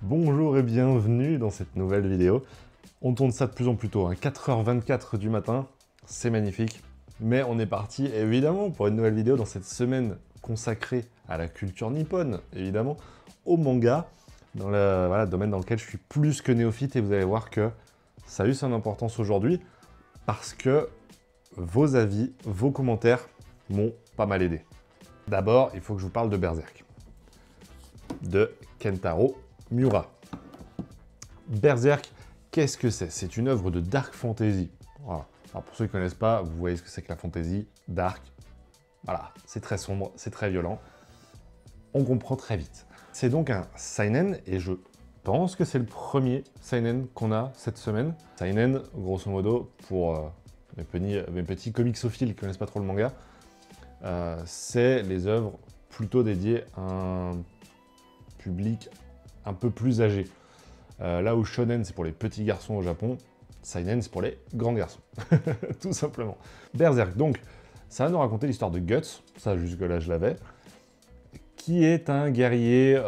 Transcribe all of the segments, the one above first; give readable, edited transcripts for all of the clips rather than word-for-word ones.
Bonjour et bienvenue dans cette nouvelle vidéo. On tourne ça de plus en plus tôt, hein, 4h24 du matin, c'est magnifique. Mais on est parti évidemment pour une nouvelle vidéo dans cette semaine consacrée à la culture nippone, évidemment, au manga, dans le domaine dans lequel je suis plus que néophyte et vous allez voir que ça a eu son importance aujourd'hui parce que vos avis, vos commentaires m'ont pas mal aidé. D'abord, il faut que je vous parle de Berserk, de Kentaro Miura. Berserk, qu'est-ce que c'est? C'est une œuvre de dark fantasy. Voilà. Alors pour ceux qui ne connaissent pas, vous voyez ce que c'est que la fantasy, dark. Voilà, c'est très sombre, c'est très violent. On comprend très vite. C'est donc un seinen, et je pense que c'est le premier seinen qu'on a cette semaine. Seinen, grosso modo, pour mes petits comicsophiles qui ne connaissent pas trop le manga, c'est les œuvres plutôt dédiées à un public un peu plus âgé. Là où shonen c'est pour les petits garçons au Japon, seinen c'est pour les grands garçons, tout simplement. Berserk, donc, ça va nous raconter l'histoire de Guts, ça jusque-là je l'avais, qui est un guerrier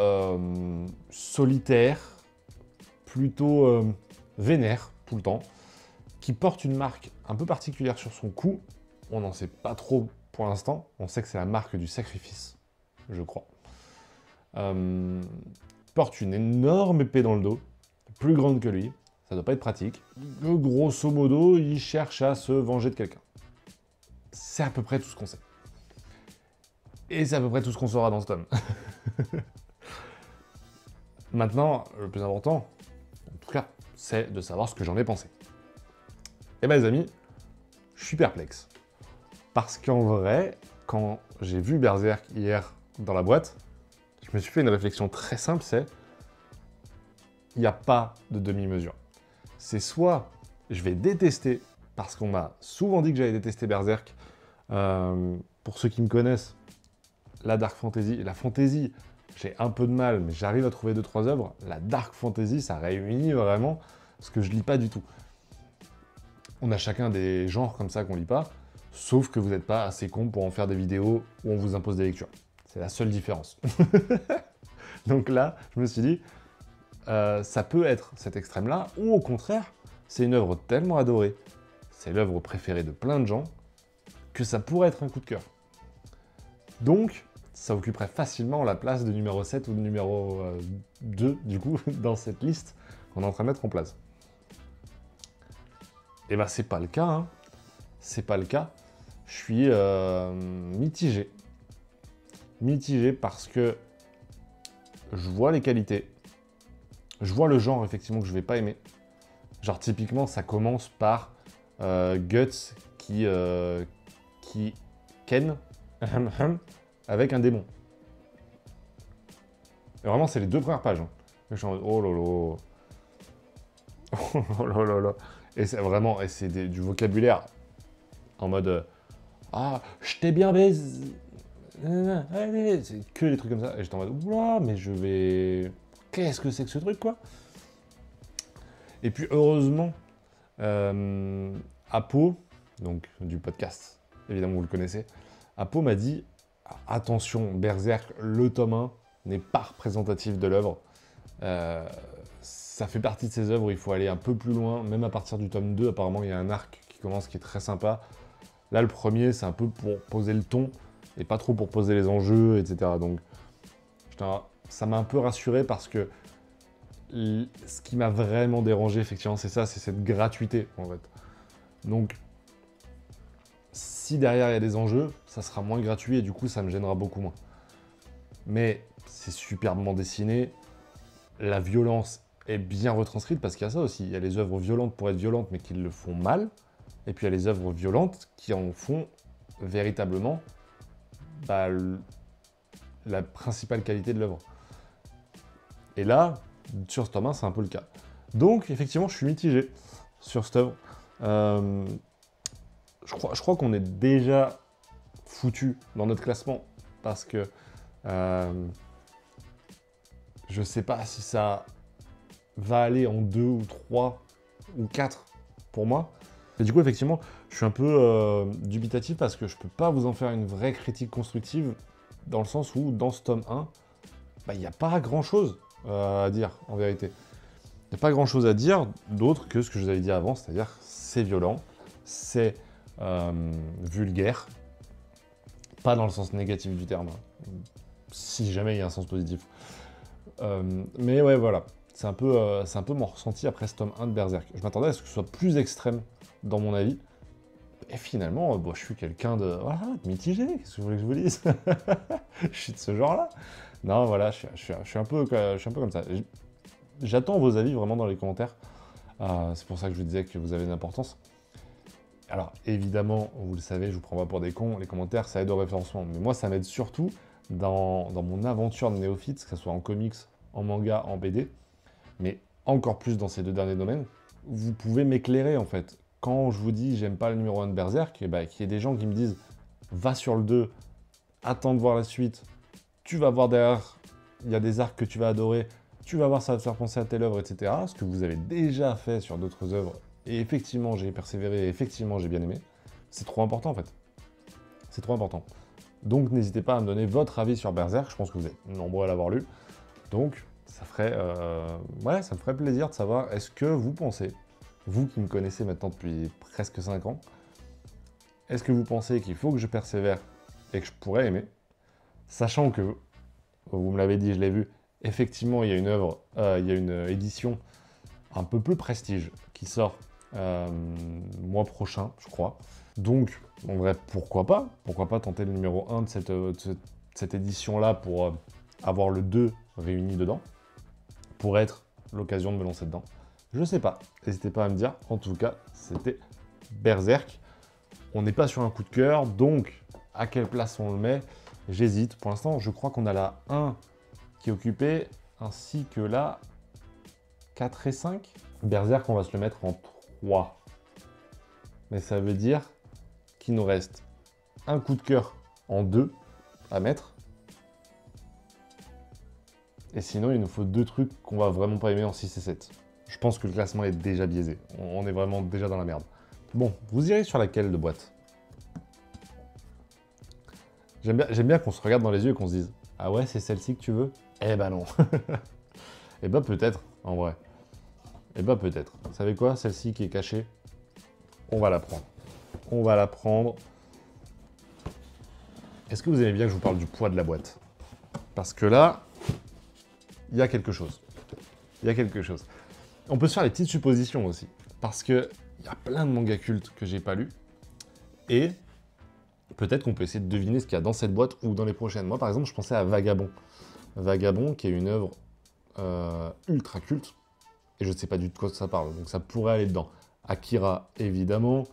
solitaire, plutôt vénère tout le temps, qui porte une marque un peu particulière sur son cou. On n'en sait pas trop pour l'instant, on sait que c'est la marque du sacrifice, je crois. Porte une énorme épée dans le dos, plus grande que lui, ça doit pas être pratique. Grosso modo, il cherche à se venger de quelqu'un. C'est à peu près tout ce qu'on sait. Et c'est à peu près tout ce qu'on saura dans ce tome. Maintenant, le plus important, en tout cas, c'est de savoir ce que j'en ai pensé. Eh ben les amis, je suis perplexe. Parce qu'en vrai, quand j'ai vu Berserk hier dans la boîte, je me suis fait une réflexion très simple, c'est il n'y a pas de demi-mesure. C'est soit je vais détester, parce qu'on m'a souvent dit que j'allais détester Berserk. Pour ceux qui me connaissent, la dark fantasy, la fantasy, j'ai un peu de mal, mais j'arrive à trouver 2-3 œuvres. La dark fantasy, ça réunit vraiment ce que je lis pas du tout. On a chacun des genres comme ça qu'on lit pas, sauf que vous n'êtes pas assez con pour en faire des vidéos où on vous impose des lectures. C'est la seule différence. Donc là, je me suis dit, ça peut être cet extrême-là, ou au contraire, c'est une œuvre tellement adorée, c'est l'œuvre préférée de plein de gens, que ça pourrait être un coup de cœur. Donc, ça occuperait facilement la place de numéro 7 ou de numéro 2, du coup, dans cette liste qu'on est en train de mettre en place. Et ben, c'est pas le cas, hein. C'est pas le cas. Je suis mitigé. Mitigé parce que je vois les qualités, je vois le genre effectivement que je vais pas aimer. Genre typiquement ça commence par Guts qui ken avec un démon. Et vraiment c'est les 2 premières pages. Hein. Je suis en mode oh lolo. Oh lolo. Et c'est vraiment, et c'est du vocabulaire en mode ah je t'ai bien baisé. C'est que des trucs comme ça. Et j'étais en mode, oula, mais je vais... Qu'est-ce que c'est que ce truc, quoi? Et puis, heureusement, Apo, donc du podcast, évidemment, vous le connaissez, Apo m'a dit, attention, Berserk, le tome 1, n'est pas représentatif de l'œuvre. Ça fait partie de ces œuvres où il faut aller un peu plus loin, même à partir du tome 2, apparemment, il y a un arc qui commence qui est très sympa. Là, le premier, c'est un peu pour poser le ton, et pas trop pour poser les enjeux, etc. Donc, ça m'a un peu rassuré parce que ce qui m'a vraiment dérangé, effectivement, c'est ça, c'est cette gratuité, en fait. Donc, si derrière il y a des enjeux, ça sera moins gratuit et du coup, ça me gênera beaucoup moins. Mais c'est superbement dessiné, la violence est bien retranscrite parce qu'il y a ça aussi. Il y a les œuvres violentes pour être violentes, mais qui le font mal. Et puis il y a les œuvres violentes qui en font véritablement la principale qualité de l'œuvre. Et là, sur ce tome 1, c'est un peu le cas. Donc, effectivement, je suis mitigé sur cette œuvre. Je crois qu'on est déjà foutu dans notre classement parce que je sais pas si ça va aller en 2 ou 3 ou 4 pour moi. Et du coup, effectivement, je suis un peu dubitatif parce que je peux pas vous en faire une vraie critique constructive dans le sens où, dans ce tome 1, il n'y a pas grand-chose. à dire, en vérité. Il n'y a pas grand-chose à dire d'autre que ce que je vous avais dit avant, c'est-à-dire c'est violent, c'est vulgaire, pas dans le sens négatif du terme, hein, si jamais il y a un sens positif. Mais ouais, voilà, c'est un peu mon ressenti après ce tome 1 de Berserk. Je m'attendais à ce que ce soit plus extrême dans mon avis, et finalement, bon, je suis quelqu'un de mitigé, qu'est-ce que vous voulez que je vous dise? Je suis de ce genre-là. Non, voilà, je suis un peu comme ça. J'attends vos avis vraiment dans les commentaires. C'est pour ça que je vous disais que vous avez une importance. Alors, évidemment, vous le savez, je vous prends pas pour des cons, les commentaires, ça aide au référencement. Mais moi, ça m'aide surtout dans mon aventure de néophyte, que ce soit en comics, en manga, en BD, mais encore plus dans ces deux derniers domaines. Vous pouvez m'éclairer, en fait. Quand je vous dis j'aime pas le numéro 1 de Berserk, qu'il y ait des gens qui me disent va sur le 2, attends de voir la suite, tu vas voir derrière, il y a des arcs que tu vas adorer, tu vas voir, ça va te faire penser à telle œuvre, etc. Ce que vous avez déjà fait sur d'autres œuvres, et effectivement j'ai persévéré, et effectivement j'ai bien aimé, c'est trop important en fait. C'est trop important. Donc n'hésitez pas à me donner votre avis sur Berserk, je pense que vous êtes nombreux à l'avoir lu. Donc ça me ferait plaisir de savoir, est-ce que vous pensez, vous qui me connaissez maintenant depuis presque 5 ans, est-ce que vous pensez qu'il faut que je persévère et que je pourrais aimer, sachant que, vous me l'avez dit, je l'ai vu, effectivement, il y a une œuvre, il y a une édition un peu plus prestige qui sort mois prochain, je crois. Donc, en vrai, pourquoi pas tenter le numéro 1 de cette édition-là pour avoir le 2 réuni dedans, pour être l'occasion de me lancer dedans. Je sais pas, n'hésitez pas à me dire. En tout cas, c'était Berserk. On n'est pas sur un coup de cœur, donc à quelle place on le met? J'hésite. Pour l'instant, je crois qu'on a la 1 qui est occupée, ainsi que la 4 et 5. Berserk, on va se le mettre en 3. Mais ça veut dire qu'il nous reste un coup de cœur en 2 à mettre. Et sinon, il nous faut 2 trucs qu'on va vraiment pas aimer en 6 et 7. Je pense que le classement est déjà biaisé. On est vraiment déjà dans la merde. Bon, vous irez sur laquelle de boîte? J'aime bien qu'on se regarde dans les yeux et qu'on se dise « Ah ouais, c'est celle-ci que tu veux ?» Eh ben non. Eh ben peut-être, en vrai. Eh ben peut-être. Vous savez quoi? Celle-ci qui est cachée, on va la prendre. On va la prendre. Est-ce que vous aimez bien que je vous parle du poids de la boîte? Parce que là, il y a quelque chose. Il y a quelque chose. On peut se faire des petites suppositions aussi. Parce qu'il y a plein de mangas cultes que j'ai pas lus. Et peut-être qu'on peut essayer de deviner ce qu'il y a dans cette boîte ou dans les prochaines. Moi, par exemple, je pensais à Vagabond. Vagabond, qui est une œuvre ultra culte. Et je ne sais pas du tout de quoi ça parle. Donc ça pourrait aller dedans. Akira, évidemment.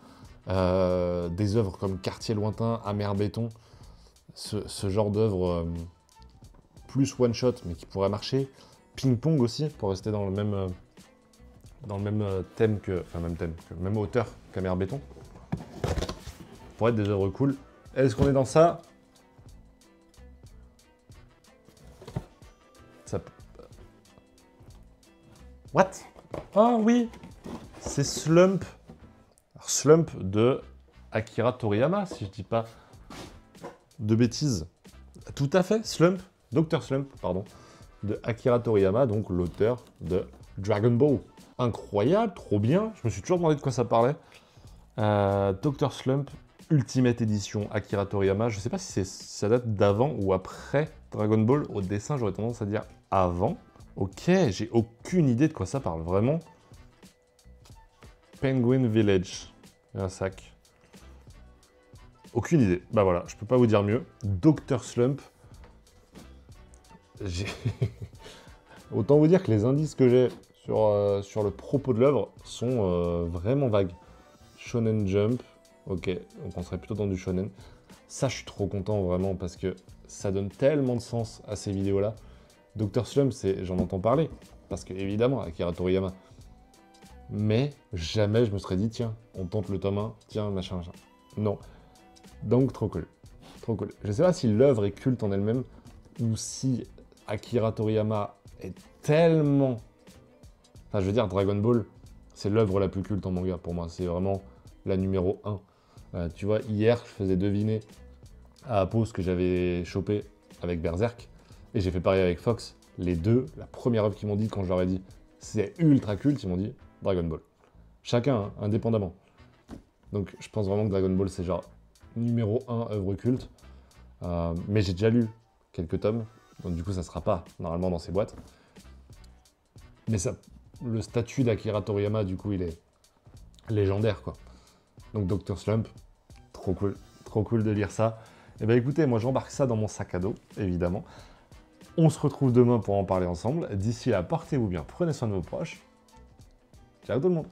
Des œuvres comme Quartier Lointain, Amer Béton. Ce genre d'œuvre plus one-shot, mais qui pourrait marcher. Ping Pong aussi, pour rester dans le même thème que... Enfin, même auteur qu'Amer Béton. Pour être des œuvres cool. Est-ce qu'on est dans ça? What? Ah oui, c'est Slump. Alors, Slump de Akira Toriyama, si je dis pas de bêtises. Tout à fait, Slump, Dr Slump, pardon, de Akira Toriyama, donc l'auteur de Dragon Ball. Incroyable, trop bien. Je me suis toujours demandé de quoi ça parlait. Dr Slump, Ultimate Edition Akira Toriyama. Je sais pas si ça date d'avant ou après Dragon Ball. Au dessin, j'aurais tendance à dire avant. Ok, j'ai aucune idée de quoi ça parle, vraiment. Penguin Village. Un sac. Aucune idée. Bah voilà, je peux pas vous dire mieux. Dr Slump. Autant vous dire que les indices que j'ai sur le propos de l'œuvre sont vraiment vagues. Shonen Jump. Ok, donc on serait plutôt dans du shonen. Ça, je suis trop content vraiment parce que ça donne tellement de sens à ces vidéos-là. Dr Slump, j'en entends parler, parce que évidemment, Akira Toriyama. Mais jamais je me serais dit, tiens, on tente le tome 1, tiens, machin, machin. Non. Donc, trop cool. Trop cool. Je sais pas si l'œuvre est culte en elle-même, ou si Akira Toriyama est tellement... Enfin, je veux dire, Dragon Ball, c'est l'œuvre la plus culte en manga, pour moi. C'est vraiment la numéro 1. Tu vois, hier, je faisais deviner à Apo ce que j'avais chopé avec Berserk. Et j'ai fait pareil avec Fox. les deux, la première œuvre qu'ils m'ont dit quand je leur ai dit c'est ultra culte, ils m'ont dit Dragon Ball. Chacun, hein, indépendamment. Donc je pense vraiment que Dragon Ball c'est genre numéro 1 œuvre culte. Mais j'ai déjà lu quelques tomes, donc du coup ça sera pas normalement dans ces boîtes. Mais ça, le statut d'Akira Toriyama, du coup, il est légendaire, quoi. Donc Dr. Slump, trop cool de lire ça. Et ben écoutez, moi j'embarque ça dans mon sac à dos, évidemment. On se retrouve demain pour en parler ensemble. D'ici là, portez-vous bien, prenez soin de vos proches. Ciao tout le monde.